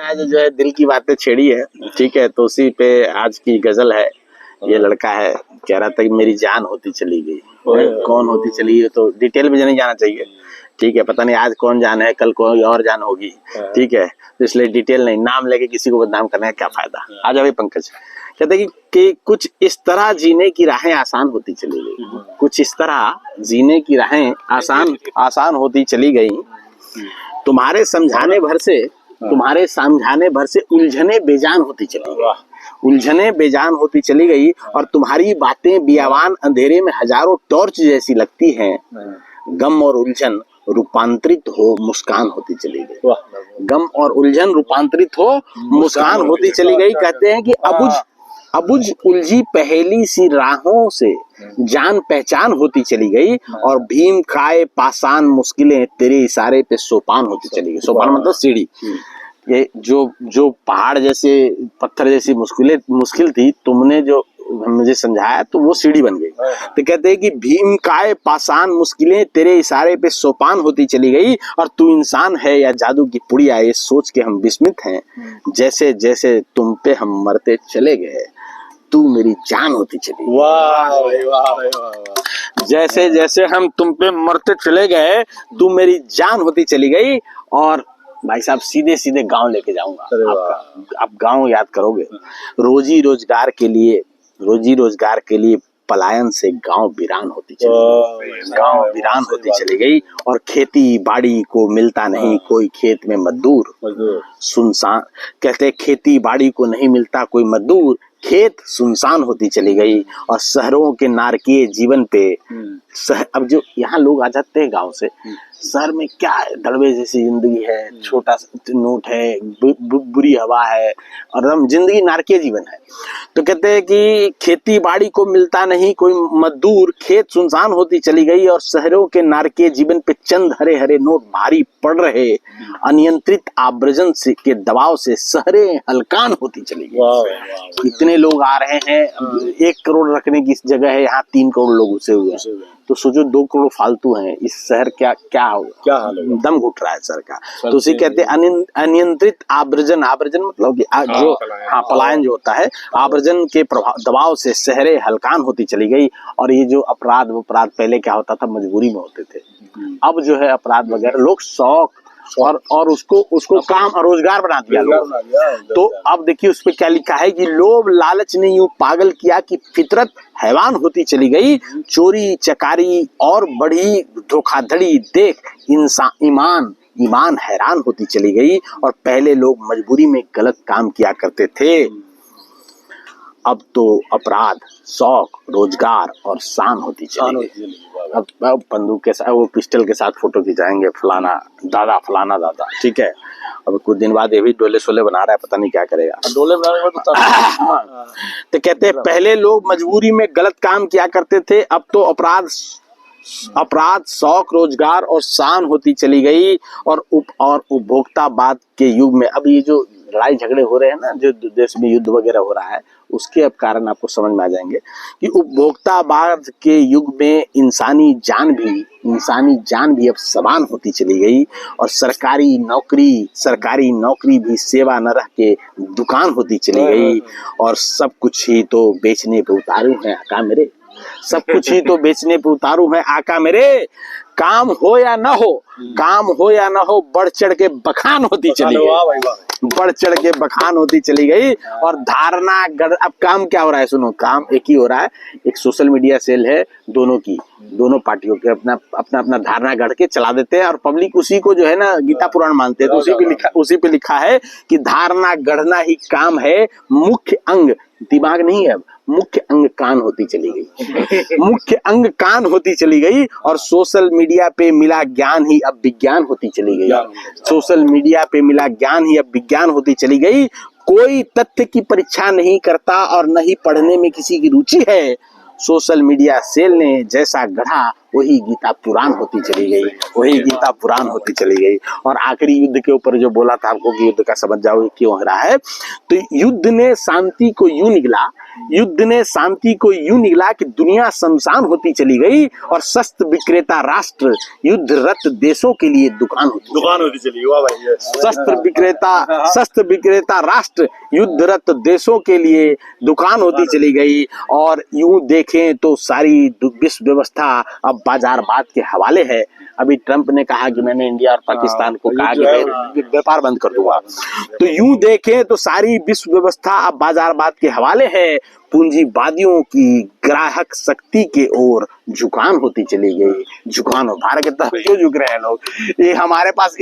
आज जो है दिल की बातें छेड़ी है, ठीक है, तो उसी पे आज की गजल है। ये लड़का है, कह रहा था कि मेरी जान होती चली गई। कौन होती चली गई तो डिटेल में नहीं जाना चाहिए, ठीक है, पता नहीं आज कौन जान है, कल कोई और जान होगी, ठीक है, तो इसलिए डिटेल नहीं, नाम लेके किसी को बदनाम करने का क्या फायदा। आ जाओ पंकज। कहते कि कुछ इस तरह जीने की राहें आसान होती चली गई, कुछ इस तरह जीने की राहें आसान होती चली गई। तुम्हारे समझाने भर से उलझने बेजान होती चली गई, उलझने बेजान होती चली गई। और तुम्हारी बातें बियावान अंधेरे में हजारों टॉर्च जैसी लगती हैं। गम और उलझन रूपांतरित हो मुस्कान होती चली गई, गम और उलझन रूपांतरित हो मुस्कान होती चली गई। कहते हैं कि अबुझ उलझी पहेली सी राहों से जान पहचान होती चली गई। और भीम खाए पासान मुश्किलें तेरे इशारे पे सोपान होती चली गई। सोपान मतलब सीढ़ी। ये जो पहाड़ जैसे पत्थर जैसी मुश्किल थी, तुमने जो मुझे समझाया तो वो सीढ़ी बन गई। तो कहते हैं कि भीम काय पासान मुश्किलें तेरे इशारे पे सोपान होती चली गई। और तू इंसान है या जादू की पुड़िया, ये सोच के हम विस्मित हैं। जैसे जैसे तुम पे हम मरते चले गए, तू मेरी जान होती चली गई। वाह वाह। जैसे जैसे हम तुम पे मरते चले गए, तू मेरी जान होती चली गई। और भाई साहब सीधे सीधे गांव लेके जाऊंगा, आप गांव याद करोगे। रोजी रोजगार के लिए पलायन से गांव वीरान होती चली गई। और खेती बाड़ी को मिलता नहीं कोई खेत में मजदूर, सुनसान। कहते खेती बाड़ी को नहीं मिलता कोई मजदूर, खेत सुनसान होती चली गई। और शहरों के नारकीय जीवन पे अब जो यहाँ लोग आ जाते हैं गांव से, शहर में क्या है, दड़बे जैसी जिंदगी है, छोटा नोट है, बुरी हवा है, और हम जिंदगी नारकीय जीवन है। तो कहते हैं कि खेती बाड़ी को मिलता नहीं कोई मजदूर, खेत सुनसान होती चली गई। और शहरों के नारकीय जीवन पे चंद हरे हरे नोट भारी पड़ रहे, अनियंत्रित आव्रजन से के दबाव से शहरें हलकान होती चली गई। इतने लोग आ रहे हैं, 1 करोड़ रखने की जगह है, यहाँ 3 करोड़ लोग घुसे हुए हैं। तो सोचो 2 करोड़ फालतू हैं, इस शहर क्या दम घुट रहा है शहर का। तो उसे कहते हैं अनियंत्रित आव्रजन मतलब कि जो पलायन जो होता है, आव्रजन के दबाव से शहरें हलकान होती चली गई। और ये जो अपराध पहले क्या होता था, मजबूरी में होते थे, अब जो है अपराध वगैरह लोग शौक और उसको काम और रोजगार बना दिया लोग। तो अब देखिए उस पे क्या लिखा है कि लोभ लालच ने यूं पागल किया कि फितरत हैवान होती चली गई। चोरी चकारी और बड़ी धोखाधड़ी देख ईमान हैरान होती चली गई। और पहले लोग मजबूरी में गलत काम किया करते थे, अब तो अपराध शौक रोजगार और शान होती चली गई। अब बंदूक के साथ, वो पिस्टल के साथ फोटो खिंचाएंगे, फलाना दादा, ठीक है। अब कुछ दिन बाद ये भी डोले शोले बना रहा है, पता नहीं क्या करेगा। डोले बना तो कहते हैं पहले लोग मजबूरी में गलत काम किया करते थे, अब तो अपराध शौक रोजगार और शान होती चली गई। और उपभोक्तावाद के युग में अब ये जो लड़ाई झगड़े हो रहे हैं ना, जो देश में युद्ध वगैरह हो रहा है, उसके अब कारण आपको समझ में आ जाएंगे कि उपभोक्तावाद के युग में इंसानी जान भी अब समान होती चली गई। और सरकारी नौकरी भी सेवा न रह के दुकान होती चली गई। और सब कुछ ही तो बेचने पे उतारू है आका मेरे, सब कुछ ही तो बेचने पे उतारू है आका मेरे। काम हो या ना हो बढ़ चढ़ के बखान होती चली गई। और धारणा अब काम क्या हो रहा है, सुनो, काम एक ही हो रहा है। एक सोशल मीडिया सेल है दोनों पार्टियों के, अपना धारणा गढ़ के चला देते हैं। और पब्लिक उसी को जो है ना गीता पुराण मानते हैं। तो उसी पे लिखा है कि धारणा गढ़ना ही काम है, मुख्य अंग दिमाग नहीं है, अब मुख्य अंग कान होती चली गई। और सोशल मीडिया पे मिला ज्ञान ही अब विज्ञान होती चली गई। कोई तथ्य की परीक्षा नहीं करता और न ही पढ़ने में किसी की रुचि है। सोशल मीडिया सेल ने जैसा गढ़ा वही गीता पुराण होती चली गई, वही गीता पुराण होती चली गई। और आखिरी युद्ध के ऊपर जो बोला था आपको कि युद्ध का समझ जाओ ये क्यों हो रहा है, तो युद्ध ने शांति को यूं निगला, युद्ध ने शांति को यूं निगला कि दुनिया शमशान होती चली गई और शस्त्र विक्रेता राष्ट्र युद्धरत देशों के लिए दुकान होती चली गई। वाह भाई, शस्त्र विक्रेता राष्ट्र युद्धरत देशों के लिए दुकान होती चली गई। और यूं देखें तो सारी विश्व व्यवस्था अब बाजारवाद के हवाले है। अभी ट्रंप ने कहा कि मैंने इंडिया और पाकिस्तान को कहा कि मैं व्यापार बंद कर दूंगा। तो यूं देखें तो सारी विश्व व्यवस्था अब बाजारवाद के हवाले है। पूंजीवादियों की ग्राहक शक्ति के ओर झुकान होती चली गई। झुकान हो, भारत की तरफ क्यों झुक रहे हैं लोग? ये हमारे पास